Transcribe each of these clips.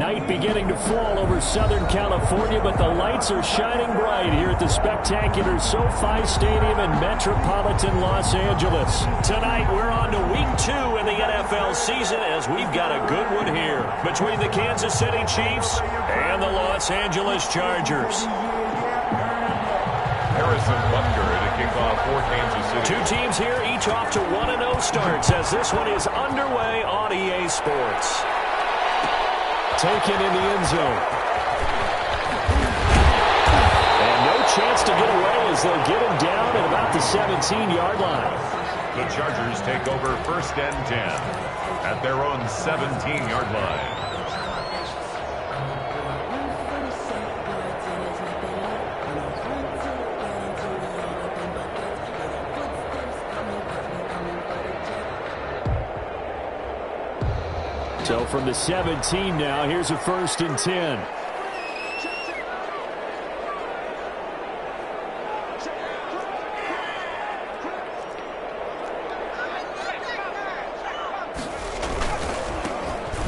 Night beginning to fall over Southern California, but the lights are shining bright here at the spectacular SoFi Stadium in metropolitan Los Angeles. Tonight, we're on to Week 2 in the NFL season as we've got a good one here between the Kansas City Chiefs and the Los Angeles Chargers. Harrison Butker to kick off for Kansas City. Two teams here, each off to 1-0 starts as this one is underway on EA Sports. Taken in the end zone. And no chance to get away as they'll get him down at about the 17-yard line. The Chargers take over 1st and 10 at their own 17-yard line. So from the 17 now, here's a 1st and 10.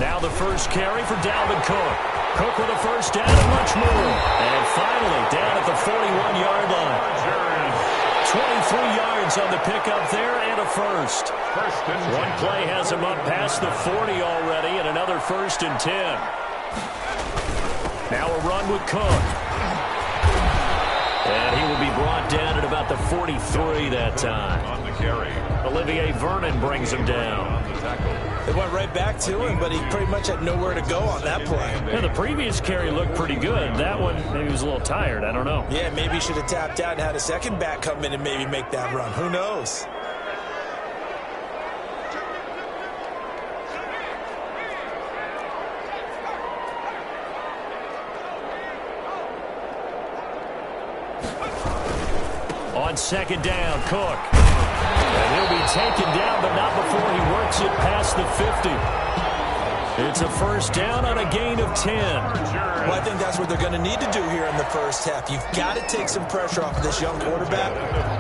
Now the first carry for Dalvin Cook. Cook with a first down and much more. And finally down at the 41-yard line. 23 yards on the pickup there and a first. One play has him up past the 40 already and another 1st and 10. Now a run with Cook. And he will be brought down at about the 43 that time. On the carry. Olivier Vernon brings him down. On the tackle. They went right back to him, but he pretty much had nowhere to go on that play. Yeah, the previous carry looked pretty good. That one, maybe he was a little tired. I don't know. Yeah, maybe he should have tapped out and had a second back come in and maybe make that run. Who knows? On 2nd down, Cook. And he'll be taken down, but not before he works it past the 50. It's a 1st down on a gain of 10. Well, I think that's what they're going to need to do here in the first half. You've got to take some pressure off of this young quarterback,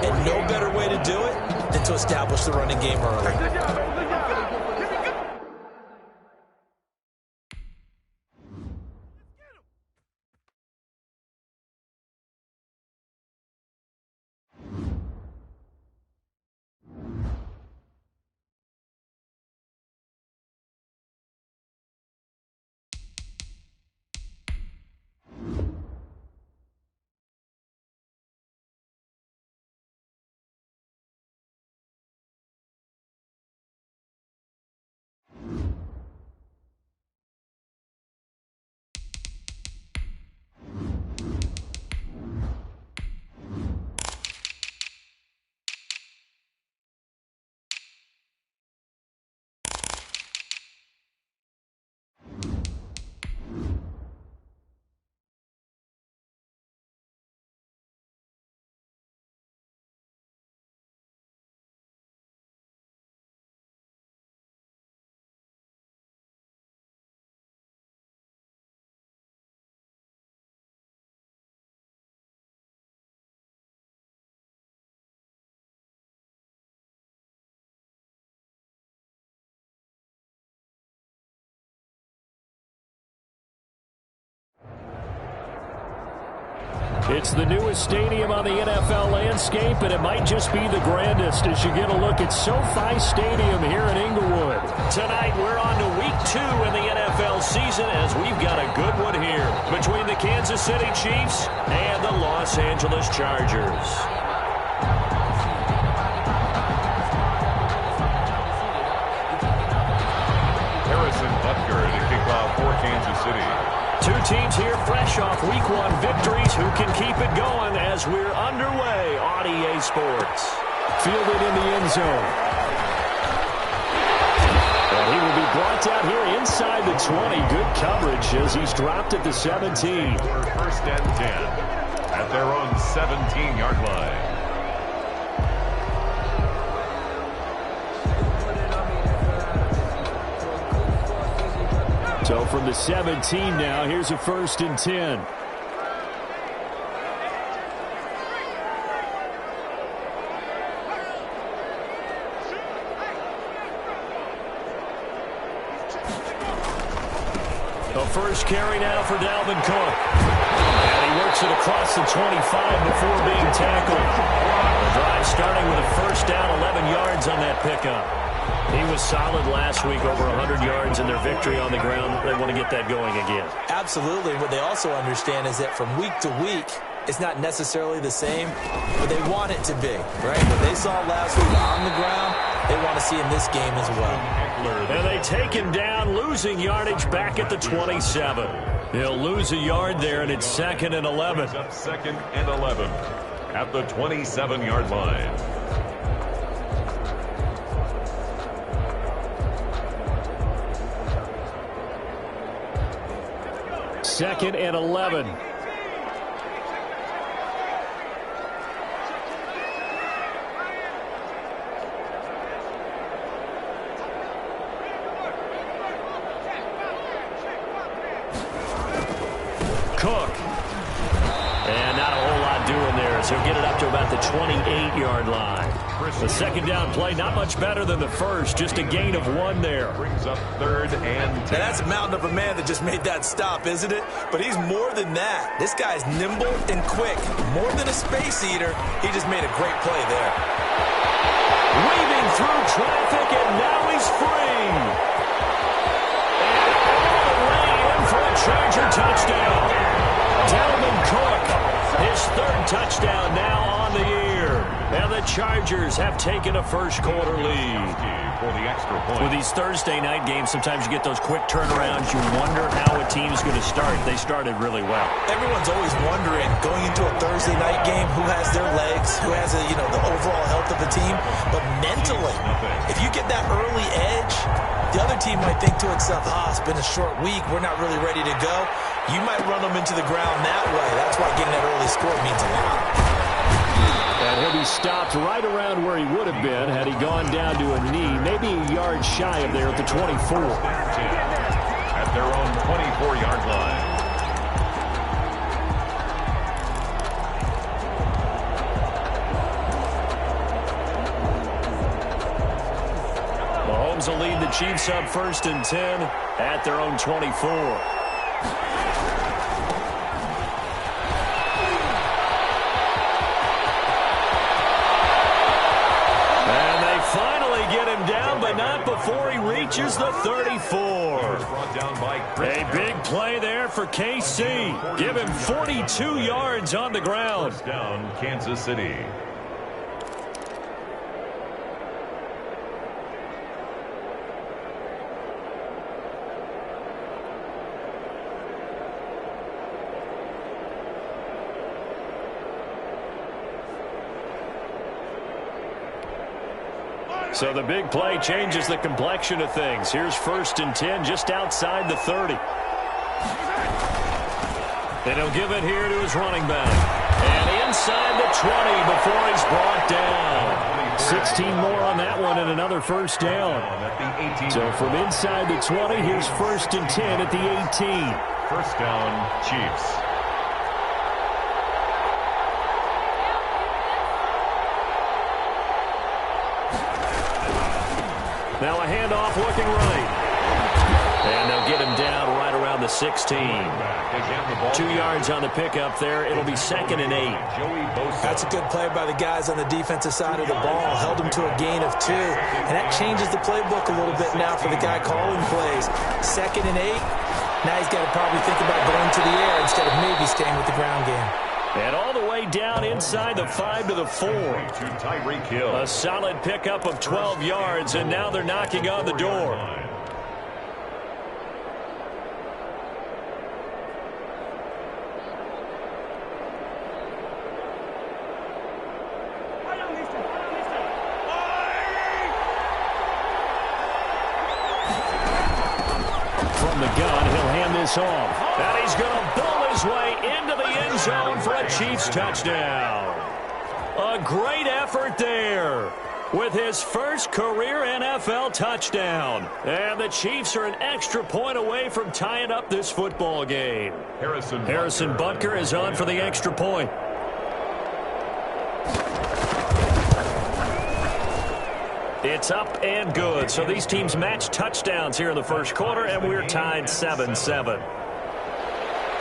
and no better way to do it than to establish the running game early. It's the newest stadium on the NFL landscape, and it might just be the grandest as you get a look at SoFi Stadium here in Inglewood. Tonight, we're on to Week 2 in the NFL season as we've got a good one here between the Kansas City Chiefs and the Los Angeles Chargers. Harrison Butker to kick off for Kansas City. Two teams here fresh off Week 1 victories who can keep it going as we're underway on EA Sports. Fielded in the end zone. And he will be brought down here inside the 20. Good coverage as he's dropped at the 17. 1st and 10 at their own 17-yard line. So from the 17 now, here's a 1st and 10. A 1st First carry now for Dalvin Cook. And he works it across the 25 before being tackled. The drive starting with a first down, 11 yards on that pickup. He was solid last week, over 100 yards in their victory on the ground. They want to get that going again. Absolutely. What they also understand is that from week to week, it's not necessarily the same, but they want it to be, right? What they saw last week on the ground, they want to see in this game as well. And they take him down, losing yardage back at the 27. He'll lose a yard there, and it's 2nd and 11. Second and 11 at the 27-yard line. Second and 11. Cook. And not a whole lot doing there, so he'll get it up to about the 28-yard line. The second down play, not much better than the first, just a gain of 1 there. Brings up 3rd and 10. Now that's a mountain of a man that just made that stop, isn't it? But he's more than that. This guy's nimble and quick. More than a space eater, he just made a great play there. Weaving through traffic, and now he's free. And all the way in for a Charger touchdown. Dalvin Cook, his 3rd touchdown now on the year. And the Chargers have taken a first-quarter lead. For the extra point. With these Thursday night games, sometimes you get those quick turnarounds. You wonder how a team's going to start. They started really well. Everyone's always wondering, going into a Thursday night game, who has their legs, who has the overall health of the team. But mentally, if you get that early edge, the other team might think to itself, it's been a short week, we're not really ready to go. You might run them into the ground that way. That's why getting that early score means a lot. And he'll be stopped right around where he would have been had he gone down to a knee, maybe a yard shy of there at the 24. At their own 24-yard line. Mahomes will lead the Chiefs up 1st and 10 at their own 24. Not before he reaches the 34. A big play there for KC. Give him 42 yards on the ground. First down, Kansas City. So the big play changes the complexion of things. Here's 1st and 10 just outside the 30. And he'll give it here to his running back. And inside the 20 before he's brought down. 16 more on that one and another first down. So from inside the 20, here's 1st and 10 at the 18. First down, Chiefs. Now a handoff looking right. And they'll get him down right around the 16. 2 yards on the pickup there. It'll be 2nd and 8. That's a good play by the guys on the defensive side of the ball. Held him to a gain of 2. And that changes the playbook a little bit now for the guy calling plays. 2nd and 8. Now he's got to probably think about going to the air instead of maybe staying with the ground game. And all the way down inside the 5 to the 4. A solid pickup of 12 yards, and now they're knocking on the door. From the gun, he'll hand this off. And he's going to bull his way into the end zone for a Chiefs touchdown. A great effort there with his first career NFL touchdown. And the Chiefs are an extra point away from tying up this football game. Harrison Butker is on for the extra point. It's up and good. So these teams match touchdowns here in the first quarter, and we're tied 7-7.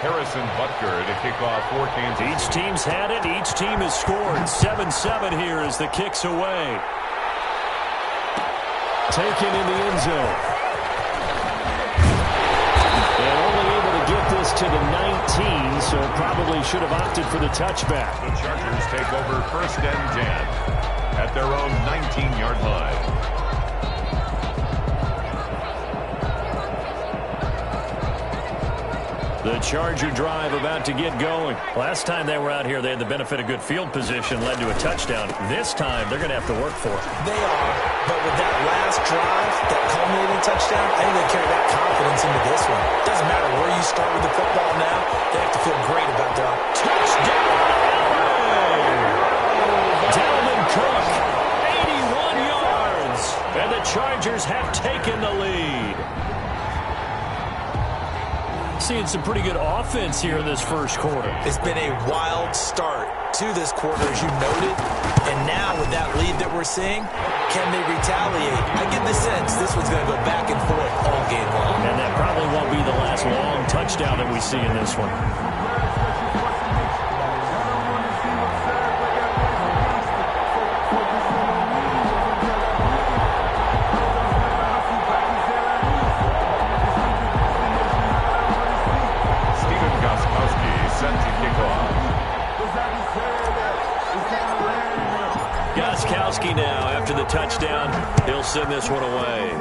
Harrison Butker to kick off for Kansas. Each team's had it. Each team has scored. 7-7 here as the kick's away. Taken in the end zone. And only able to get this to the 19, so probably should have opted for the touchback. The Chargers take over first and 10 at their own 19-yard line. The Charger drive about to get going. Last time they were out here, they had the benefit of good field position, led to a touchdown. This time, they're going to have to work for it. They are, but with that last drive, that culminating touchdown, I think they carry that confidence into this one. Doesn't matter where you start with the football now, they have to feel great about their touchdown. Dalvin Cook, 81 yards, and the Chargers have taken the lead. Seeing some pretty good offense here in this first quarter. It's been a wild start to this quarter, as you noted. And now with that lead that we're seeing, can they retaliate? I get the sense this one's going to go back and forth all game long. And that probably won't be the last long touchdown that we see in this one. Now, after the touchdown, he'll send this one away.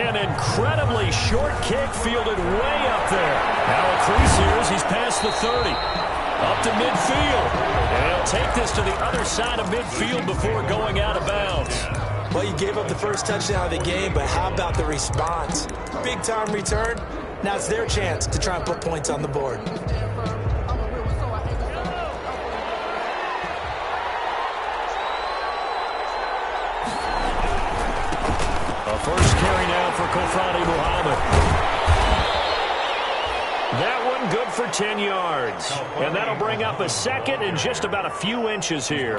An incredibly short kick fielded way up there. Now a crease here as he's past the 30. Up to midfield. And he'll take this to the other side of midfield before going out of bounds. Well, you gave up the first touchdown of the game, but how about the response? Big-time return. Now it's their chance to try and put points on the board. First carry now for Kofrani Muhammad. That one good for 10 yards. And that'll bring up a second and just about a few inches here.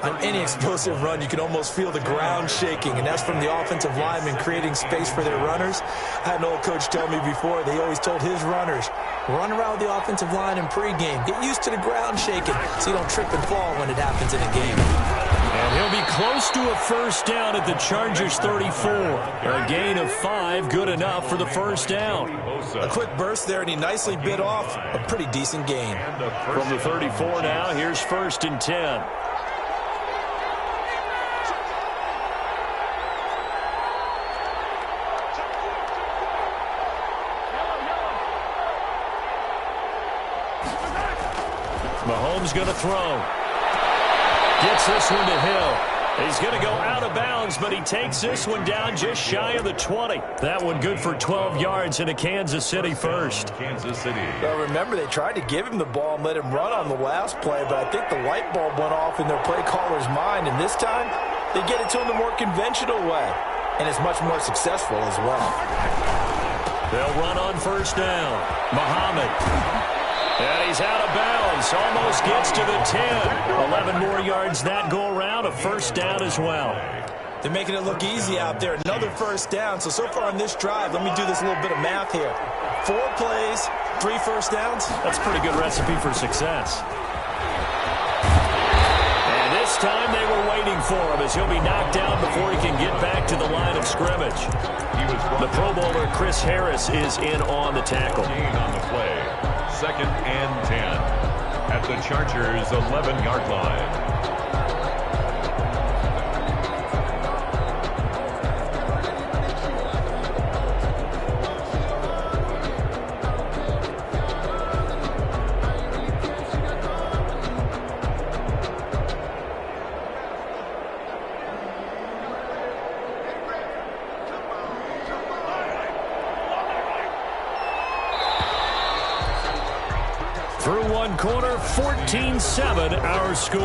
On any explosive run, you can almost feel the ground shaking, and that's from the offensive linemen creating space for their runners. I had an old coach tell me before, they always told his runners, run around the offensive line in pregame. Get used to the ground shaking so you don't trip and fall when it happens in a game. And he'll be close to a first down at the Chargers 34. A gain of 5, good enough for the first down. A quick burst there, and he nicely bit off a pretty decent gain. From the 34 now, here's first and 10. Mahomes going to throw. Gets this one to Hill. He's going to go out of bounds, but he takes this one down just shy of the 20. That one good for 12 yards into Kansas City first. Kansas City. Well, remember, they tried to give him the ball and let him run on the last play, but I think the light bulb went off in their play caller's mind, and this time they get it to him the more conventional way, and it's much more successful as well. They'll run on first down. Muhammad. And he's out of bounds. Almost gets to the 10. 11 more yards that go around. A first down as well. They're making it look easy out there. Another first down. So far on this drive, let me do this little bit of math here. 4 plays, 3 first downs. That's a pretty good recipe for success. And this time they were waiting for him as he'll be knocked down before he can get back to the line of scrimmage. The Pro Bowler Chris Harris is in on the tackle. On the play. Second and 10 at the Chargers' 11-yard line. Through one quarter, 14-7 our score.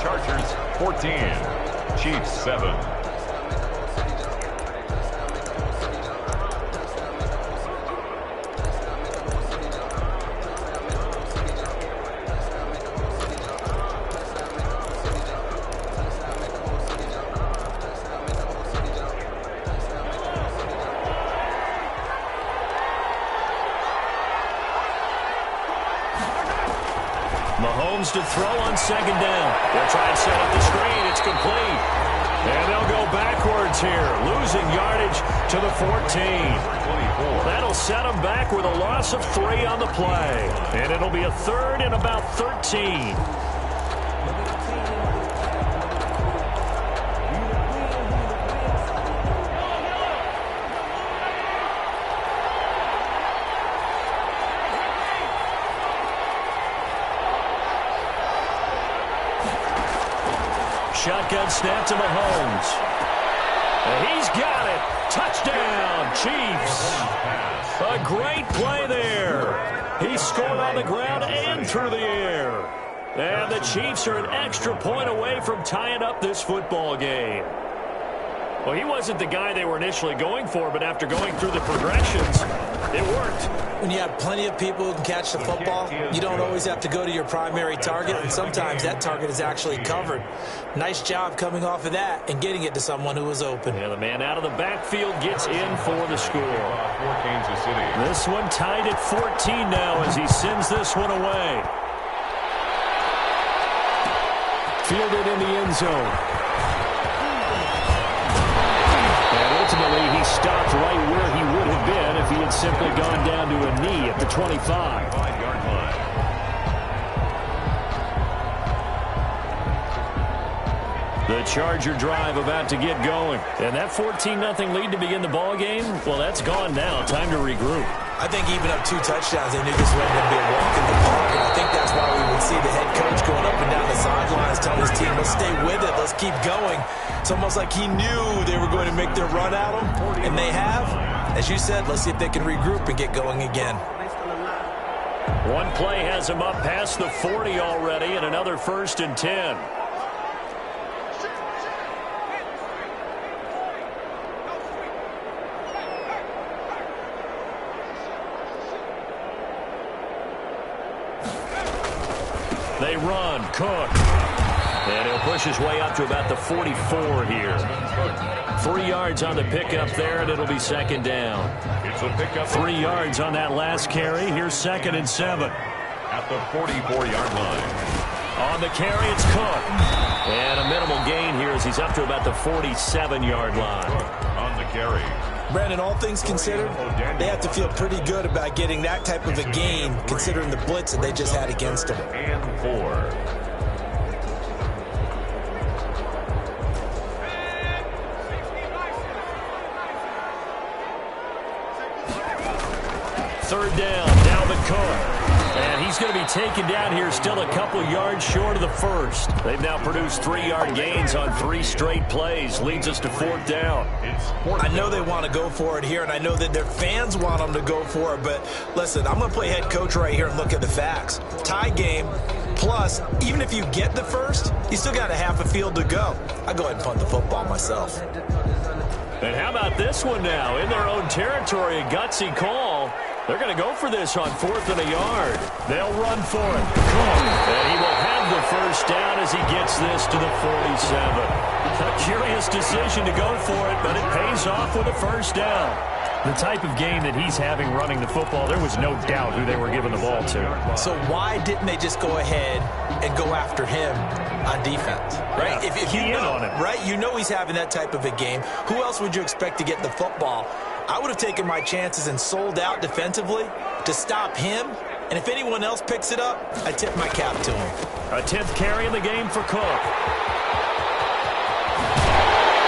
Chargers 14, Chiefs 7. Mahomes to throw on second down. They'll try and set up the screen. It's complete. And they'll go backwards here, losing yardage to the 14. That'll set them back with a loss of 3 on the play. And it'll be a third and about 13. Shotgun snap to Mahomes. And he's got it. Touchdown, Chiefs. A great play there. He scored on the ground and through the air. And the Chiefs are an extra point away from tying up this football game. Well, he wasn't the guy they were initially going for, but after going through the progressions, it worked. When you have plenty of people who can catch the football, you don't always have to go to your primary target, and sometimes that target is actually covered. Nice job coming off of that and getting it to someone who was open. Yeah, the man out of the backfield gets in for the score. For Kansas City. This one tied at 14 now as he sends this one away. Fielded in the end zone. Ultimately, he stopped right where he would have been if he had simply gone down to a knee at the 25. 5-yard line. The Charger drive about to get going. And that 14-0 lead to begin the ball game, well, that's gone now. Time to regroup. I think even up 2 touchdowns, they knew this wasn't going to be a walk in the park, and I think that's why we would see the head coach going up and down the sidelines telling his team, let's stay with it, let's keep going. It's almost like he knew they were going to make their run at him, and they have. As you said, let's see if they can regroup and get going again. One play has him up past the 40 already, and another 1st and 10. They run, Cook. And he'll push his way up to about the 44 here. 3 yards on the pickup there, and it'll be 2nd down. It's a pickup. 3 yards on that last carry. Here's 2nd and 7. At the 44-yard line. On the carry, it's Cook. And a minimal gain here as he's up to about the 47-yard line. On the carry. Brandon, all things considered, they have to feel pretty good about getting that type of a gain considering the blitz that they just had against them. And 4. Third down, Dalvin Cook. And he's going to be taken down here still a couple yards short of the first. They've now produced 3-yard gains on 3 straight plays. Leads us to 4th down. I know they want to go for it here, and I know that their fans want them to go for it, but listen, I'm going to play head coach right here and look at the facts. Tie game, plus, even if you get the first, you still got a half a field to go. I go ahead and punt the football myself. And how about this one now? In their own territory, a gutsy call. They're going to go for this on 4th and a yard. They'll run for it. And he will have the first down as he gets this to the 47. A curious decision to go for it, but it pays off with a first down. The type of game that he's having running the football, there was no doubt who they were giving the ball to. So why didn't they just go ahead and go after him on defense? Right? Yeah, if you key in know, on him. right? You know he's having that type of a game. Who else would you expect to get the football? I would have taken my chances and sold out defensively to stop him. And if anyone else picks it up, I tip my cap to him. A 10th carry in the game for Cook.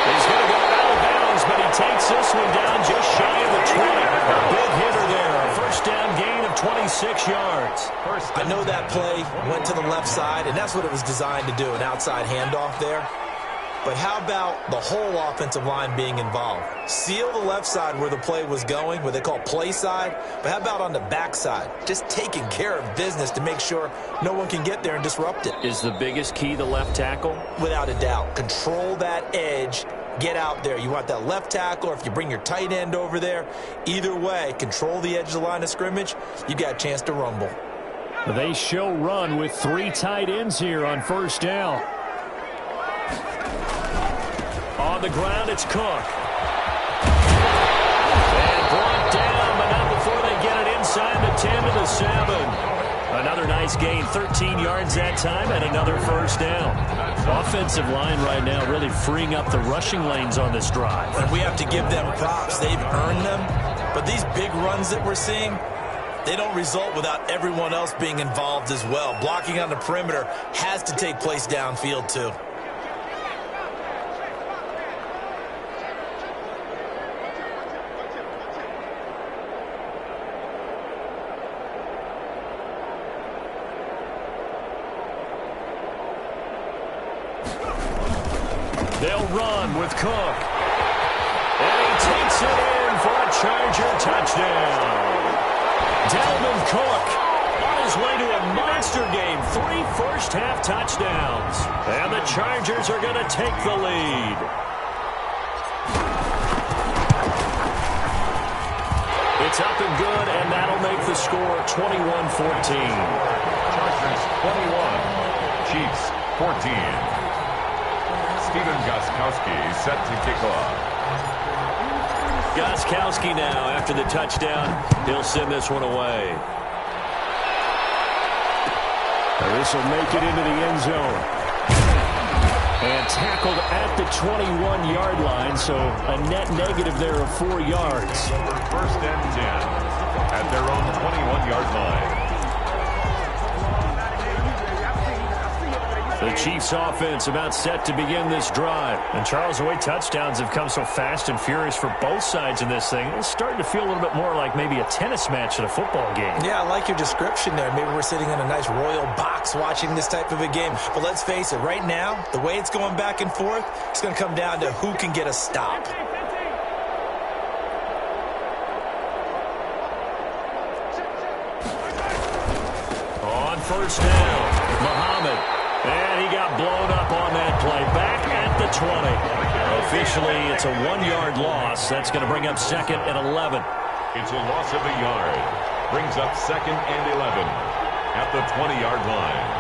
He's going to go out of bounds, but he takes this one down just shy of the 20. A big hitter there. A first down gain of 26 yards. I know that play went to the left side, and that's what it was designed to do, an outside handoff there. But how about the whole offensive line being involved? Seal the left side where the play was going, what they call play side. But how about on the back side? Just taking care of business to make sure no one can get there and disrupt it. Is the biggest key the left tackle? Without a doubt. Control that edge. Get out there. You want that left tackle, or if you bring your tight end over there, either way, control the edge of the line of scrimmage, you got a chance to rumble. They show run with 3 tight ends here on first down. On the ground, it's Cook. And brought down, but not before they get it inside the 10 to the 7. Another nice gain, 13 yards that time, and another first down. Offensive line right now really freeing up the rushing lanes on this drive. And we have to give them props. They've earned them. But these big runs that we're seeing, they don't result without everyone else being involved as well. Blocking on the perimeter has to take place downfield too. They'll run with Cook. And he takes it in for a Charger touchdown. Dalvin Cook on his way to a monster game. 3 first-half touchdowns. And the Chargers are going to take the lead. It's up and good, and that'll make the score 21-14. Chargers 21, Chiefs 14. Steven Gostkowski set to kick off. Gostkowski now, after the touchdown, he'll send this one away. This will make it into the end zone. And tackled at the 21-yard line, so a net negative there of 4 yards. First and 10 at their own 21-yard line. The Chiefs offense about set to begin this drive. And Charles, the way touchdowns have come so fast and furious for both sides in this thing, it's starting to feel a little bit more like maybe a tennis match at a football game. Yeah, I like your description there. Maybe we're sitting in a nice royal box watching this type of a game. But let's face it, right now, the way it's going back and forth, it's going to come down to who can get a stop. On first down, Muhammad. And he got blown up on that play. Back at the 20. Officially, it's a 1-yard loss. That's going to bring up second and 11. It's a loss of a yard. Brings up second and 11 at the 20-yard line.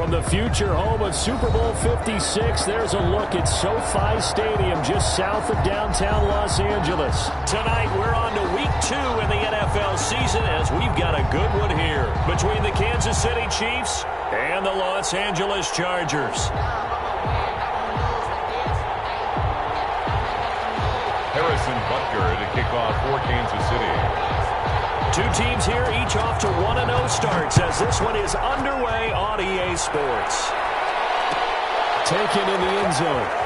From the future home of Super Bowl 56, there's a look at SoFi Stadium just south of downtown Los Angeles. Tonight, we're on to Week 2 in the NFL season as we've got a good one here between the Kansas City Chiefs and the Los Angeles Chargers. Harrison Butker to kick off for Kansas City. Two teams here, each off to 1-0 starts as this one is underway on EA Sports. Taken in the end zone.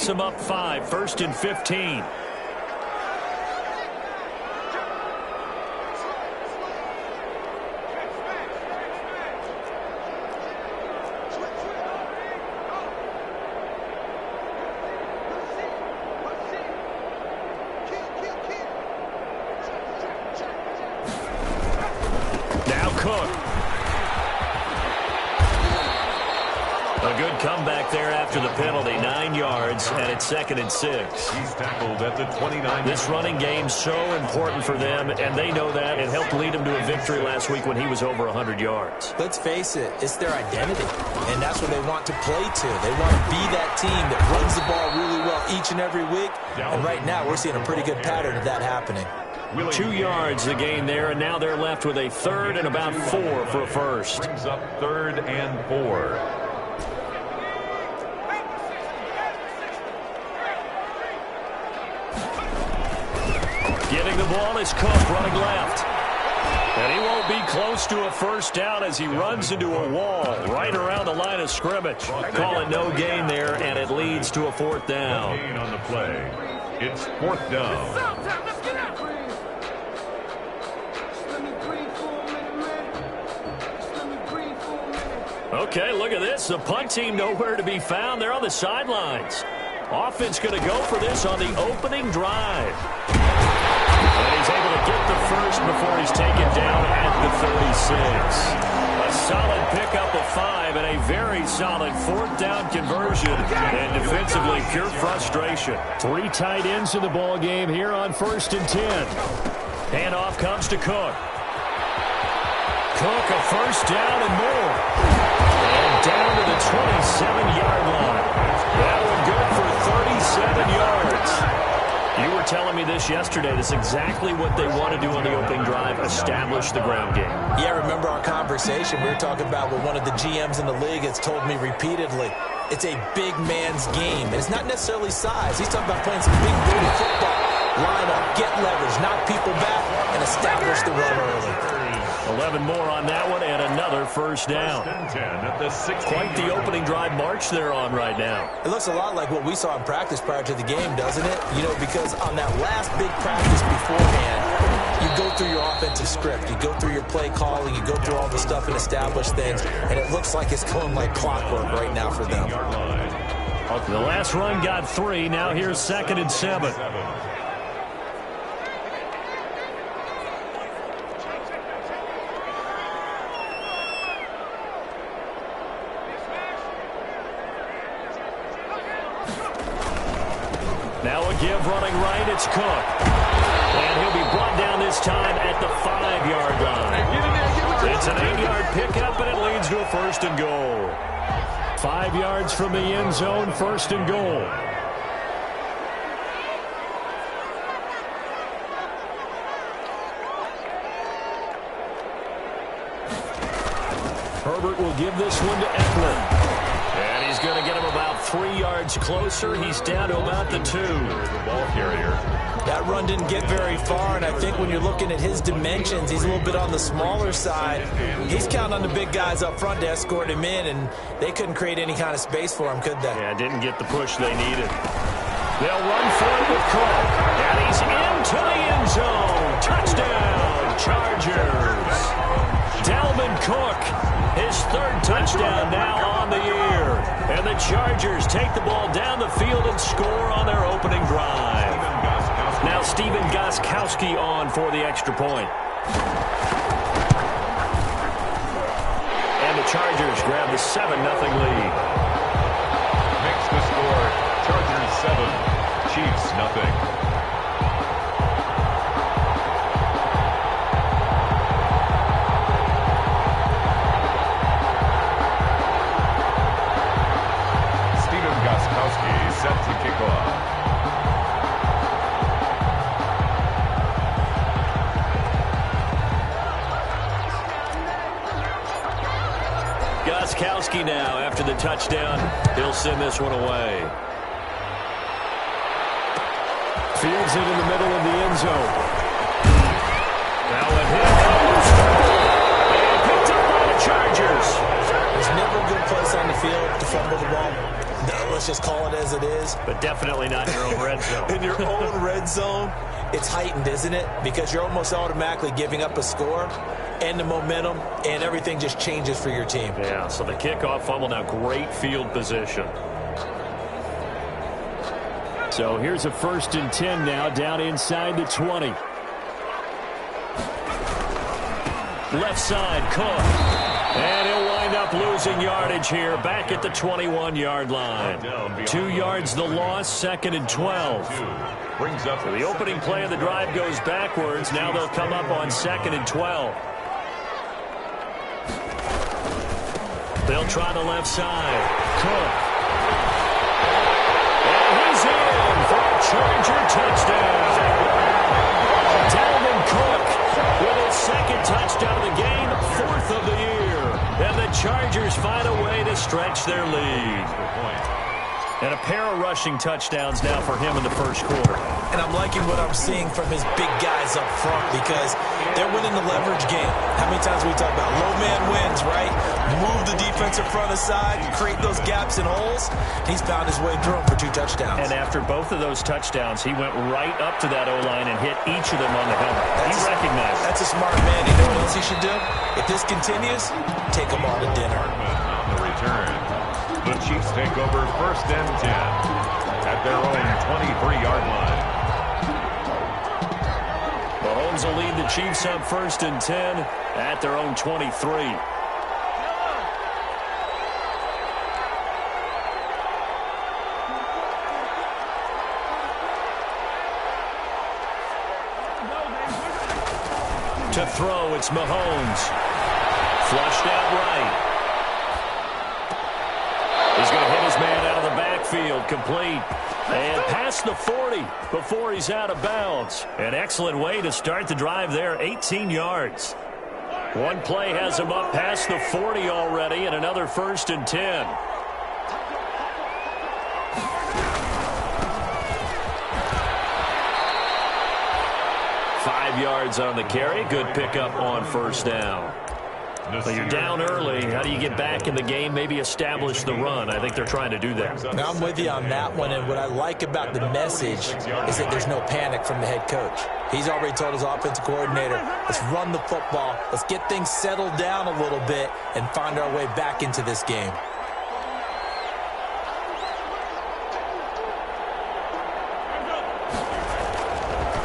Them up 5, 1st and 15. Now Cook. A good comeback there after the penalty. 9 yards, and it's 2nd and 6. He's tackled at the 29. This running game's so important for them, and they know that. It helped lead them to a victory last week when he was over 100 yards. Let's face it, it's their identity, and that's what they want to play to. They want to be that team that runs the ball really well each and every week, and right now we're seeing a pretty good pattern of that happening. 2 yards the gain there, and now they're left with a 3rd and about 4 for a first. Brings up 3rd and 4. Getting the ball is Cook running left. And he won't be close to a first down as he runs into a wall right around the line of scrimmage. Call it no gain there, and it leads to a 4th down. Gain on the play. It's 4th down. Okay, look at this. The punt team nowhere to be found. They're on the sidelines. Offense going to go for this on the opening drive. And he's able to get the first before he's taken down at the 36. A solid pickup of 5 and a very solid 4th down conversion. And defensively, pure frustration. 3 tight ends in the ball game here on 1st and 10. Handoff comes to Cook. Cook, a first down and more. And down to the 27-yard line. That one good for 37 yards. You were telling me this yesterday. This is exactly what they want to do on the opening drive, establish the ground game. Yeah, remember our conversation. We were talking about what one of the GMs in the league has told me repeatedly. It's a big man's game. And it's not necessarily size. He's talking about playing some big booty football. Line up, get leverage, knock people back, and establish the run early. 11 more on that one, and another first down. 10 at the 16. Quite the opening drive march they're on right now. It looks a lot like what we saw in practice prior to the game, doesn't it? You know, because on that last big practice beforehand, you go through your offensive script, you go through your play calling, you go through all the stuff and establish things, and it looks like it's going like clockwork right now for them. The last run got 3. Now here's 2nd and 7. Now a give running right, it's Cook. And he'll be brought down this time at the 5-yard line. It's an 8-yard pickup, and it leads to a 1st and goal. 5 yards from the end zone, 1st and goal. Herbert will give this one to Eckler. And he's going to get him about 3 yards closer. He's down to about the 2. The ball carrier. That run didn't get very far, and I think when you're looking at his dimensions, he's a little bit on the smaller side. He's counting on the big guys up front to escort him in, and they couldn't create any kind of space for him, could they? Yeah, didn't get the push they needed. They'll run for it with Cook. And he's into the end zone. Touchdown, Chargers. Dalvin Cook, his 3rd touchdown now on the year. And the Chargers take the ball down the field and score on their opening drive. Now Stephen Gostkowski on for the extra point. And the Chargers grab the 7-0 lead. Makes the score. Chargers 7, Chiefs nothing. Set to kick off. Gostkowski now after the touchdown. He'll send this one away. Fields it in the middle of the end zone. Now a hit goes. And picked up by the Chargers. There's never a good place on the field to fumble the ball. No, let's just call it as it is. But definitely not in your own red zone. In your own red zone, it's heightened, isn't it? Because you're almost automatically giving up a score and the momentum, and everything just changes for your team. Yeah, so the kickoff fumble, now great field position. So here's a 1st and 10 now, down inside the 20. Left side, Cook. And he'll wind up losing yardage here, back at the 21-yard line. 2 yards the loss, 2nd and 12. So the opening play of the drive goes backwards. Now they'll come up on 2nd and 12. They'll try the left side. Cook. And he's in for a Charger touchdown. Dalvin Cook with his 2nd touchdown of the game, 4th of the year. And the Chargers find a way to stretch their lead. And a pair of rushing touchdowns now for him in the 1st quarter. And I'm liking what I'm seeing from his big guys up front because they're winning the leverage game. How many times we talk about low man wins, right? Move the defensive front aside, create those gaps and holes. He's found his way through them for 2 touchdowns. And after both of those touchdowns, he went right up to that O-line and hit each of them on the helmet. He recognized it. That's a smart man. You know what else he should do? If this continues, take him on to dinner. On the return. The Chiefs take over 1st and 10 at their own 23-yard line. Mahomes will lead the Chiefs up 1st and 10 at their own 23. To throw, it's Mahomes. Flushed out right. He's going to hit his man out of the backfield, complete. And past the 40 before he's out of bounds. An excellent way to start the drive there, 18 yards. One play has him up past the 40 already, and another 1st and 10. Five yards on the carry. Good pickup on 1st down. So you're down early. How do you get back in the game, maybe establish the run? I think they're trying to do that. Now, I'm with you on that one, and what I like about the message is that there's no panic from the head coach. He's already told his offensive coordinator, let's run the football, let's get things settled down a little bit and find our way back into this game.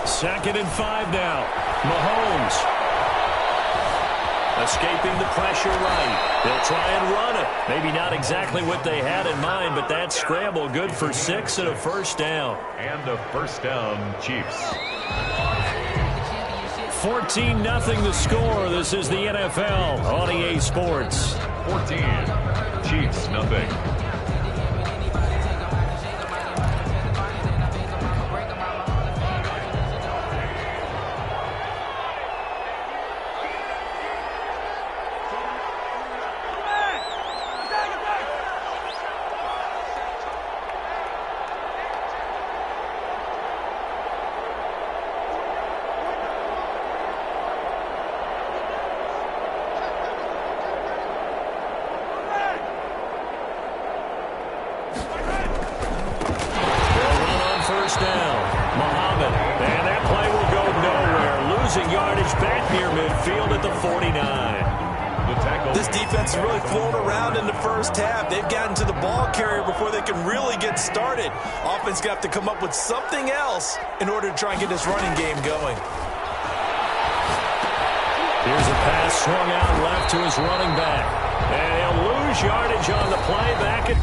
Second and 5 now. Mahomes. Escaping the pressure right. They'll try and run it. Maybe not exactly what they had in mind, but that scramble good for 6 and a 1st down. And a 1st down, Chiefs. 14-0 the score. This is the NFL on EA Sports. 14, Chiefs, nothing. near midfield at the 49. This defense is really flown around in the first half. They've gotten to the ball carrier before they can really get started. Offense got to come up with something else in order to try and get this running game going. Here's a pass swung out left to his running back. And he'll lose yardage on the play back at...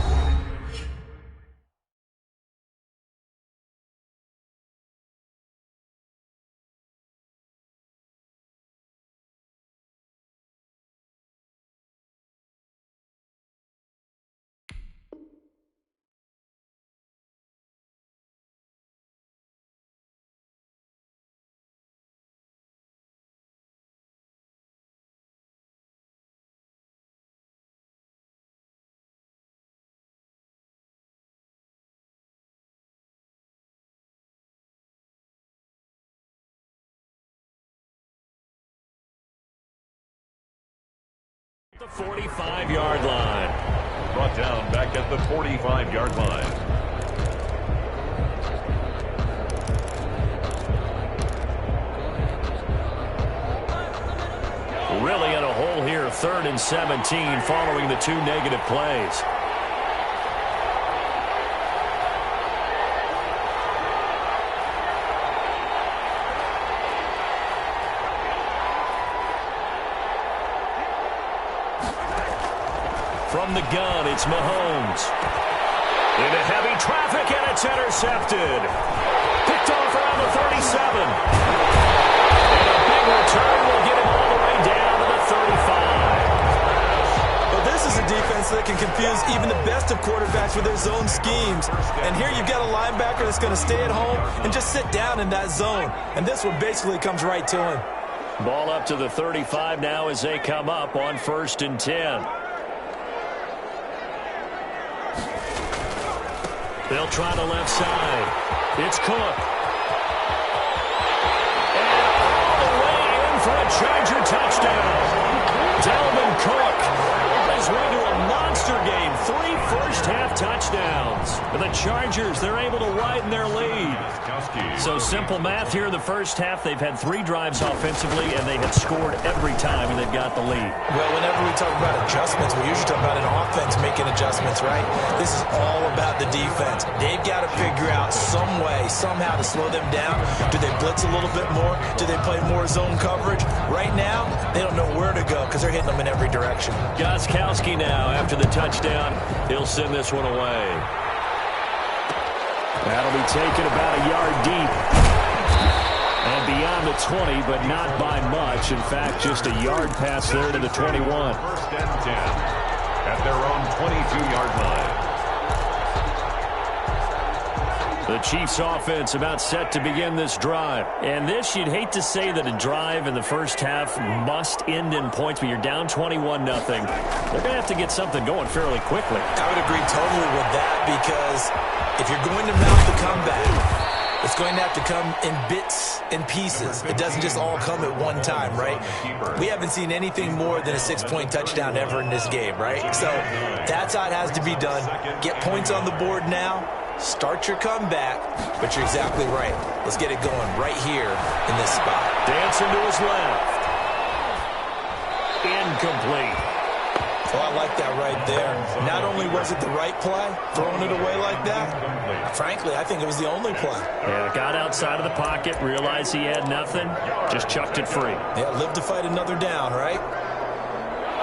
the 45-yard line. Brought down back at the 45-yard line. Really in a hole here, 3rd and 17 following the 2 negative plays. From the gun, it's Mahomes. Into heavy traffic, and it's intercepted. Picked off around the 37. And a big return will get him all the way down to the 35. Well, this is a defense that can confuse even the best of quarterbacks with their zone schemes. And here you've got a linebacker that's going to stay at home and just sit down in that zone. And this one basically comes right to him. Ball up to the 35 now as they come up on 1st and 10. They'll try the left side. It's Cook. And all the way in for a Charger touchdown. Dalvin Cook has went to a monster game. 3 first-half touchdowns. And the Chargers, they're able to widen their lead. So simple math here in the first half. They've had 3 drives offensively, and they have scored every time, and they've got the lead. Well, whenever we talk about adjustments, we usually talk about an offense making adjustments, right? This is all about the defense. They've got to figure out some way, somehow to slow them down. Do they blitz a little bit more? Do they play more zone coverage? Right now, they don't know where to go because they're hitting them in every direction. Gostkowski now, after the touchdown, he'll send this one away. That'll be taken about a yard deep. And beyond the 20, but not by much. In fact, just a yard pass there to the 21. 1st and 10 at their own 22-yard line. The Chiefs offense about set to begin this drive. And this, you'd hate to say that a drive in the first half must end in points, but you're down 21-0. They're going to have to get something going fairly quickly. I would agree totally with that because if you're going to mount the comeback, it's going to have to come in bits and pieces. It doesn't just all come at one time, right? We haven't seen anything more than a 6-point touchdown ever in this game, right? So that's how it has to be done. Get points on the board now. Start your comeback, but you're exactly right. Let's get it going right here in this spot. Dancing to his left. Incomplete. Well, I like that right there. Not only was it the right play, throwing it away like that, frankly, I think it was the only play. Yeah, got outside of the pocket, realized he had nothing, just chucked it free. Yeah, live to fight another down, right?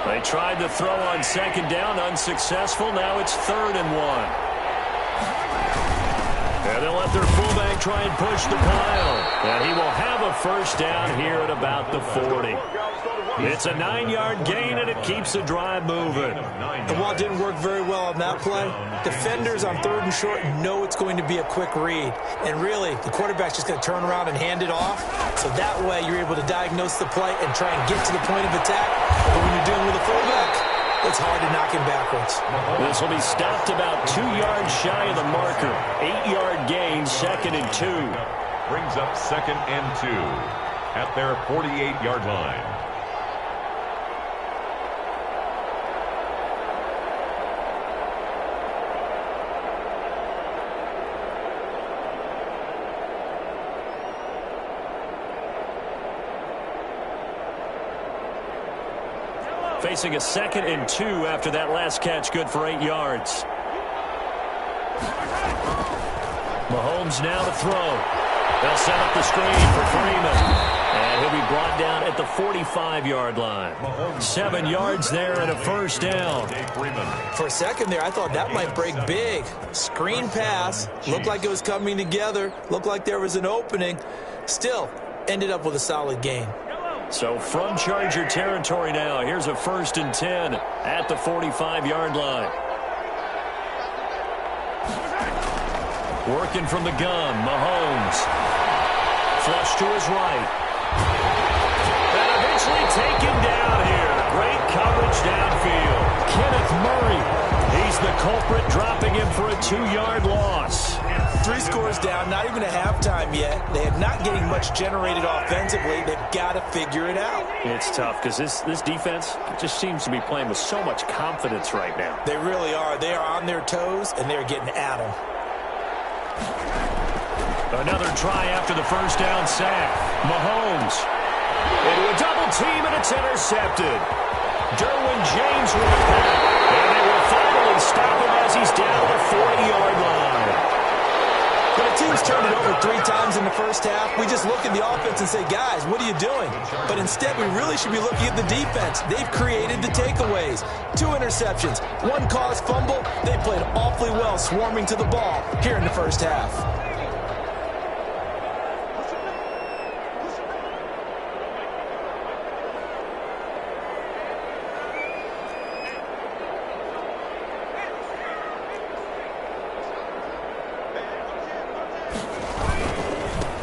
They tried to throw on 2nd down, unsuccessful. Now it's 3rd and 1. And they'll let their fullback try and push the pile. And he will have a 1st down here at about the 40. It's a 9-yard gain, and it keeps the drive moving. And while it didn't work very well on that play, defenders on 3rd and short know it's going to be a quick read. And really, the quarterback's just going to turn around and hand it off. So that way, you're able to diagnose the play and try and get to the point of attack. But when you're dealing with a fullback, it's hard to knock him backwards. This will be stopped about 2 yards shy of the marker. 8-yard gain, 2nd and 2. Brings up 2nd and 2 at their 48-yard line. Facing a 2nd and 2 after that last catch, good for 8 yards. Mahomes now to throw. They'll set up the screen for Freeman. And he'll be brought down at the 45-yard line. 7 yards there and a first down. For a second there, I thought that might break big. Screen pass. Looked like it was coming together. Looked like there was an opening. Still, ended up with a solid gain. So from Charger territory now, here's a 1st and 10 at the 45-yard line. Working from the gun, Mahomes. Flush to his right. And eventually taken down here. Great coverage downfield. Kenneth Murray. He's the culprit, dropping him for a 2-yard loss. 3 scores down, not even a halftime yet. They are not getting much generated offensively. They've got to figure it out. It's tough because this defense just seems to be playing with so much confidence right now. They really are. They are on their toes, and they're getting at them. Another try after the first down sack. Mahomes into a double team, and it's intercepted. Derwin James with a pass, and they will finally stop him as he's down to the 40-yard line. When a team's turned it over 3 times in the first half, we just look at the offense and say, guys, what are you doing? But instead, we really should be looking at the defense. They've created the takeaways. 2 interceptions, 1 caused fumble. They played awfully well swarming to the ball here in the first half.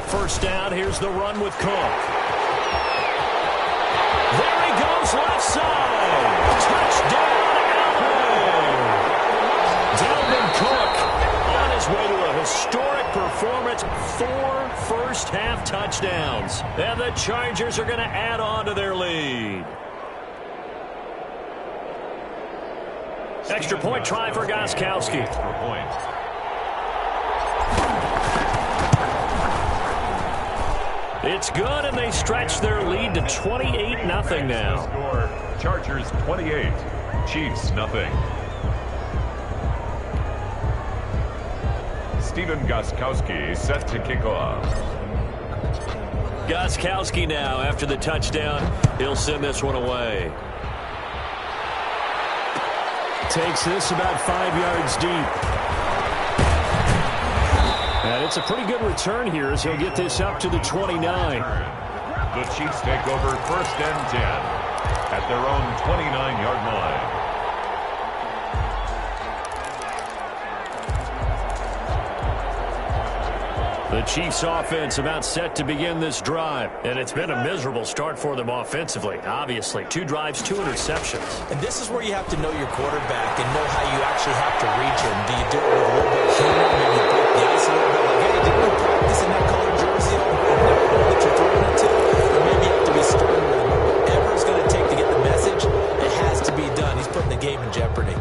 First down, here's the run with Cook. There he goes, left side. Touchdown, Alvin. Dalvin Cook on his way to a historic performance. 4 first-half touchdowns. And the Chargers are going to add on to their lead. Extra point try for Gostkowski. It's good, and they stretch their lead to 28-0 now. Score, Chargers 28, Chiefs nothing. Stephen Gostkowski set to kick off. Gostkowski now after the touchdown. He'll send this one away. Takes this about 5 yards deep. And it's a pretty good return here as he'll get this up to the 29. The Chiefs take over 1st and 10 at their own 29-yard line. The Chiefs offense about set to begin this drive. And it's been a miserable start for them offensively. Obviously, 2 drives, 2 interceptions. And this is where you have to know your quarterback and know how you actually have to reach him. Do you do it with a little bit of humor, maybe break the ice a little bit? Like, hey, didn't we practice in that colored jersey that you're throwing it to? Or maybe you have to be stern with him. Whatever it's going to take to get the message, it has to be done. He's putting the game in jeopardy.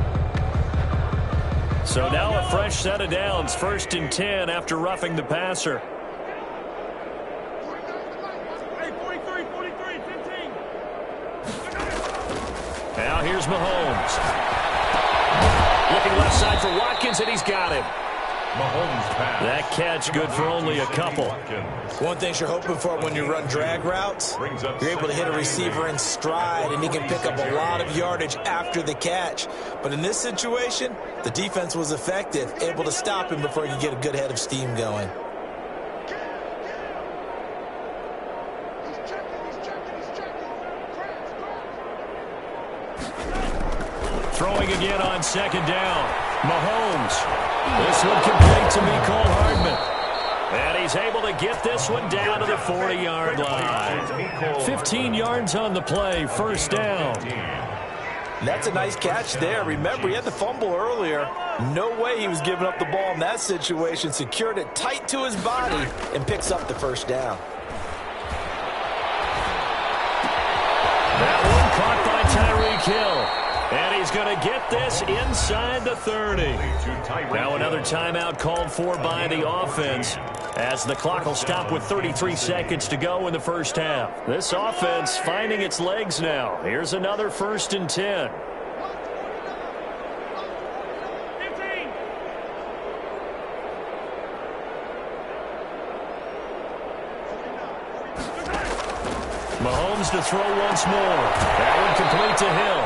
So now a fresh set of downs, 1st and 10 after roughing the passer. Now here's Mahomes. Looking left side for Watkins, and he's got him. Mahomes pass. That catch good for only a couple. One thing you're hoping for when you run drag routes, you're able to hit a receiver in stride, and he can pick up a lot of yardage after the catch. But in this situation, the defense was effective, able to stop him before he could get a good head of steam going. Throwing again on 2nd down. Mahomes. This one complete to Mecole Hardman. And he's able to get this one down to the 40-yard line. 15 yards on the play, 1st down. That's a nice catch there. Remember, he had the fumble earlier. No way he was giving up the ball in that situation. Secured it tight to his body and picks up the 1st down. That one caught by Tyreek Hill. And he's going to get this inside the 30. Now another timeout called for by the offense. as the clock will stop with 33 seconds to go in the first half. This offense finding its legs now. Here's another 1st and 10. Mahomes to throw once more. That one complete to Hill.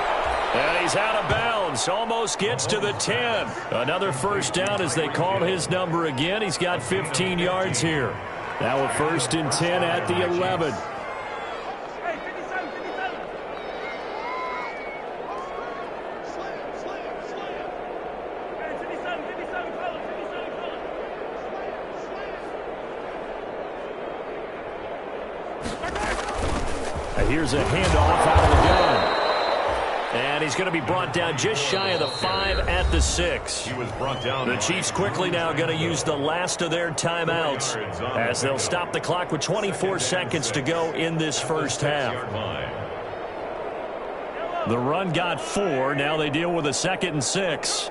And he's out of bounds. Almost gets to the 10. Another first down as they call his number again. He's got 15 yards here. Now a 1st and 10 at the 11. Here's a handoff out of the gun. And he's going to be brought down just shy of the 5 at the 6. He was brought down. The Chiefs quickly now going to use the last of their timeouts as they'll stop the clock with 24 seconds to go in this first half. The run got 4. Now they deal with a 2nd and 6.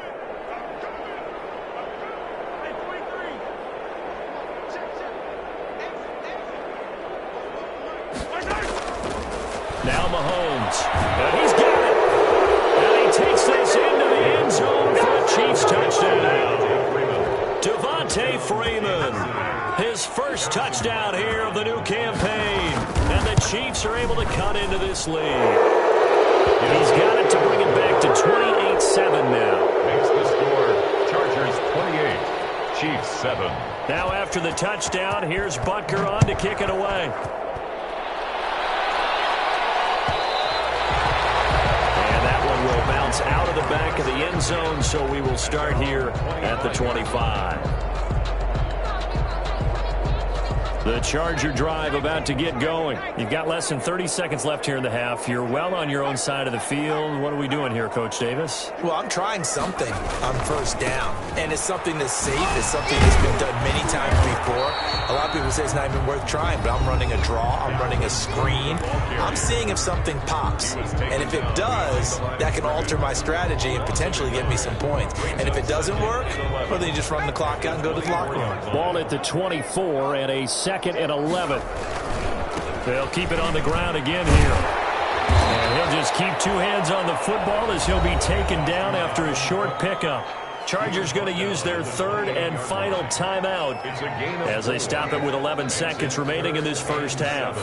Now Mahomes. And he's got it. And he takes this into the end zone for a Chiefs touchdown. Devontae Freeman. His first touchdown here of the new campaign. And the Chiefs are able to cut into this lead. He's got it to bring it back to 28-7 now. Makes the score. Chargers 28. Chiefs 7. Now after the touchdown, here's Butker on to kick it away. Will bounce out of the back of the end zone, so we will start here at the 25. The Charger drive about to get going. You've got less than 30 seconds left here in the half. You're well on your own side of the field. What are we doing here, Coach Davis? Well, I'm trying something on first down, and it's something that's safe. It's something that's been done many times before. A lot of people say it's not even worth trying, but I'm running a draw. I'm running a screen. I'm seeing if something pops, and if it does, that can alter my strategy and potentially get me some points. And if it doesn't work, well, then you just run the clock out and go to the locker room. Ball at the 24 and a 2nd and 11. They'll keep it on the ground again here. And he'll just keep 2 hands on the football as he'll be taken down after a short pickup. Chargers going to use their 3rd and final timeout as they stop it with 11 seconds remaining in this first half.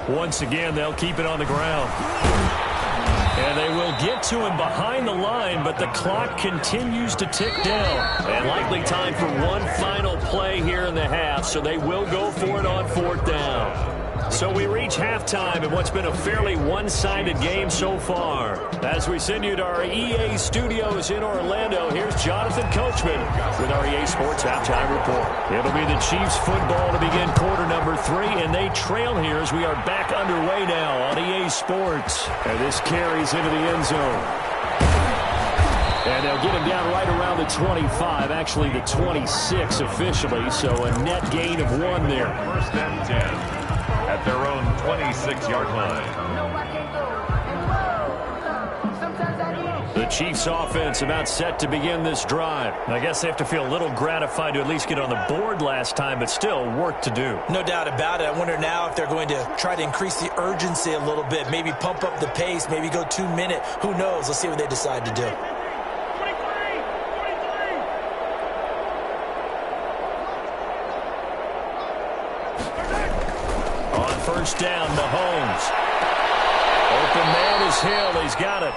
Once again, they'll keep it on the ground. And they will get to him behind the line, but the clock continues to tick down. And likely time for one final play here in the half, so they will go for it on 4th down. So we reach halftime in what's been a fairly one-sided game so far. As we send you to our EA studios in Orlando, here's Jonathan Coachman with our EA Sports Halftime Report. It'll be the Chiefs football to begin quarter number 3, and they trail here as we are back underway now on EA Sports. And this carries into the end zone. And they'll get him down right around the 25, actually the 26 officially, so a net gain of 1 there. 1st and 10. At their own 26-yard line. The Chiefs offense about set to begin this drive. I guess they have to feel a little gratified to at least get on the board last time, but still work to do. No doubt about it. I wonder now if they're going to try to increase the urgency a little bit, maybe pump up the pace, maybe go 2-minute. Who knows? Let's see what they decide to do. First down, Mahomes. Open man is Hill. He's got it.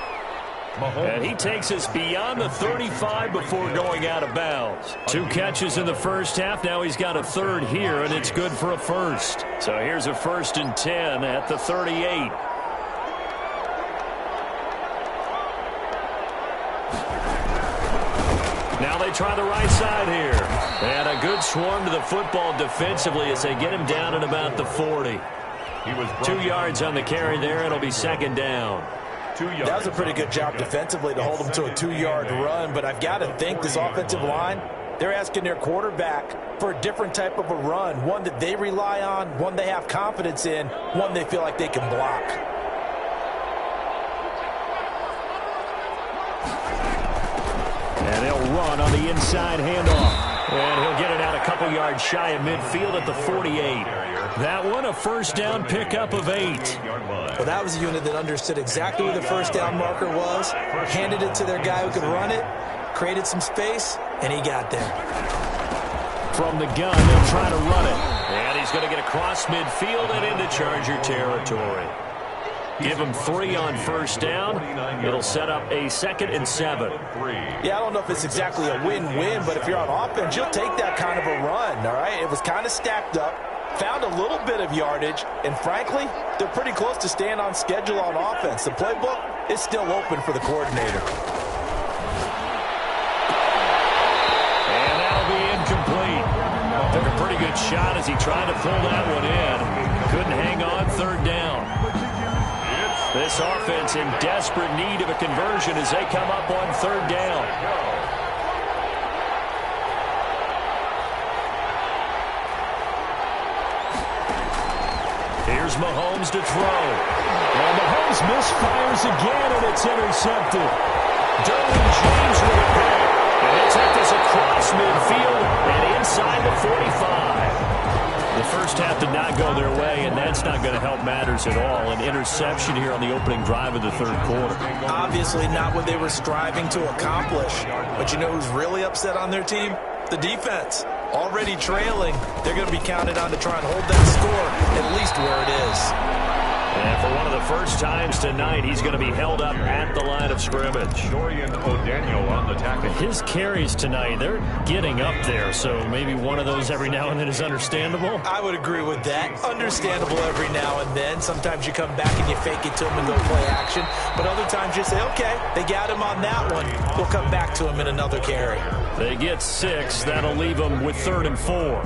And he takes us beyond the 35 before going out of bounds. 2 catches in the first half. Now he's got a 3rd here, and it's good for a 1st. So here's a 1st and 10 at the 38. Now they try the right side here. And a good swarm to the football defensively as they get him down at about the 40. 2 yards on the carry there. It'll be 2nd down. 2 yards. That was a pretty good job defensively to hold them to a 2-yard run, but I've got to think this offensive line, they're asking their quarterback for a different type of a run, one that they rely on, one they have confidence in, one they feel like they can block. And they'll run on the inside handoff. And he'll get it out a couple yards shy of midfield at the 48. That one, a first down pickup of 8. Well, that was a unit that understood exactly where the first down marker was, handed it to their guy who could run it, created some space, and he got there. From the gun, they'll try to run it. And he's going to get across midfield and into Charger territory. Give him 3 on first down. It'll set up a 2nd and 7. Yeah, I don't know if it's exactly a win-win, but if you're on offense, you'll take that kind of a run, all right? It was kind of stacked up, found a little bit of yardage, and frankly, they're pretty close to staying on schedule on offense. The playbook is still open for the coordinator. And that'll be incomplete. Took a pretty good shot as he tried to pull that one in. Couldn't hang on 3rd down. This offense in desperate need of a conversion as they come up on 3rd down. Here's Mahomes to throw. Well, Mahomes misfires again, and it's intercepted. Derwin James with a pick. And it's hit this across midfield and inside the 45. The first half did not go their way, and that's not going to help matters at all. An interception here on the opening drive of the 3rd quarter. Obviously not what they were striving to accomplish. But you know who's really upset on their team? The defense. Already trailing, they're going to be counted on to try and hold that score at least where it is. And for one of the first times tonight, he's going to be held up at the line of scrimmage. Dorian O'Daniel on the tackle. His carries tonight, they're getting up there, so maybe one of those every now and then is understandable. I would agree with that. Understandable every now and then. Sometimes you come back and you fake it to him and go play action. But other times you say, okay, they got him on that one. We'll come back to him in another carry. They get 6. That'll leave them with 3rd and 4.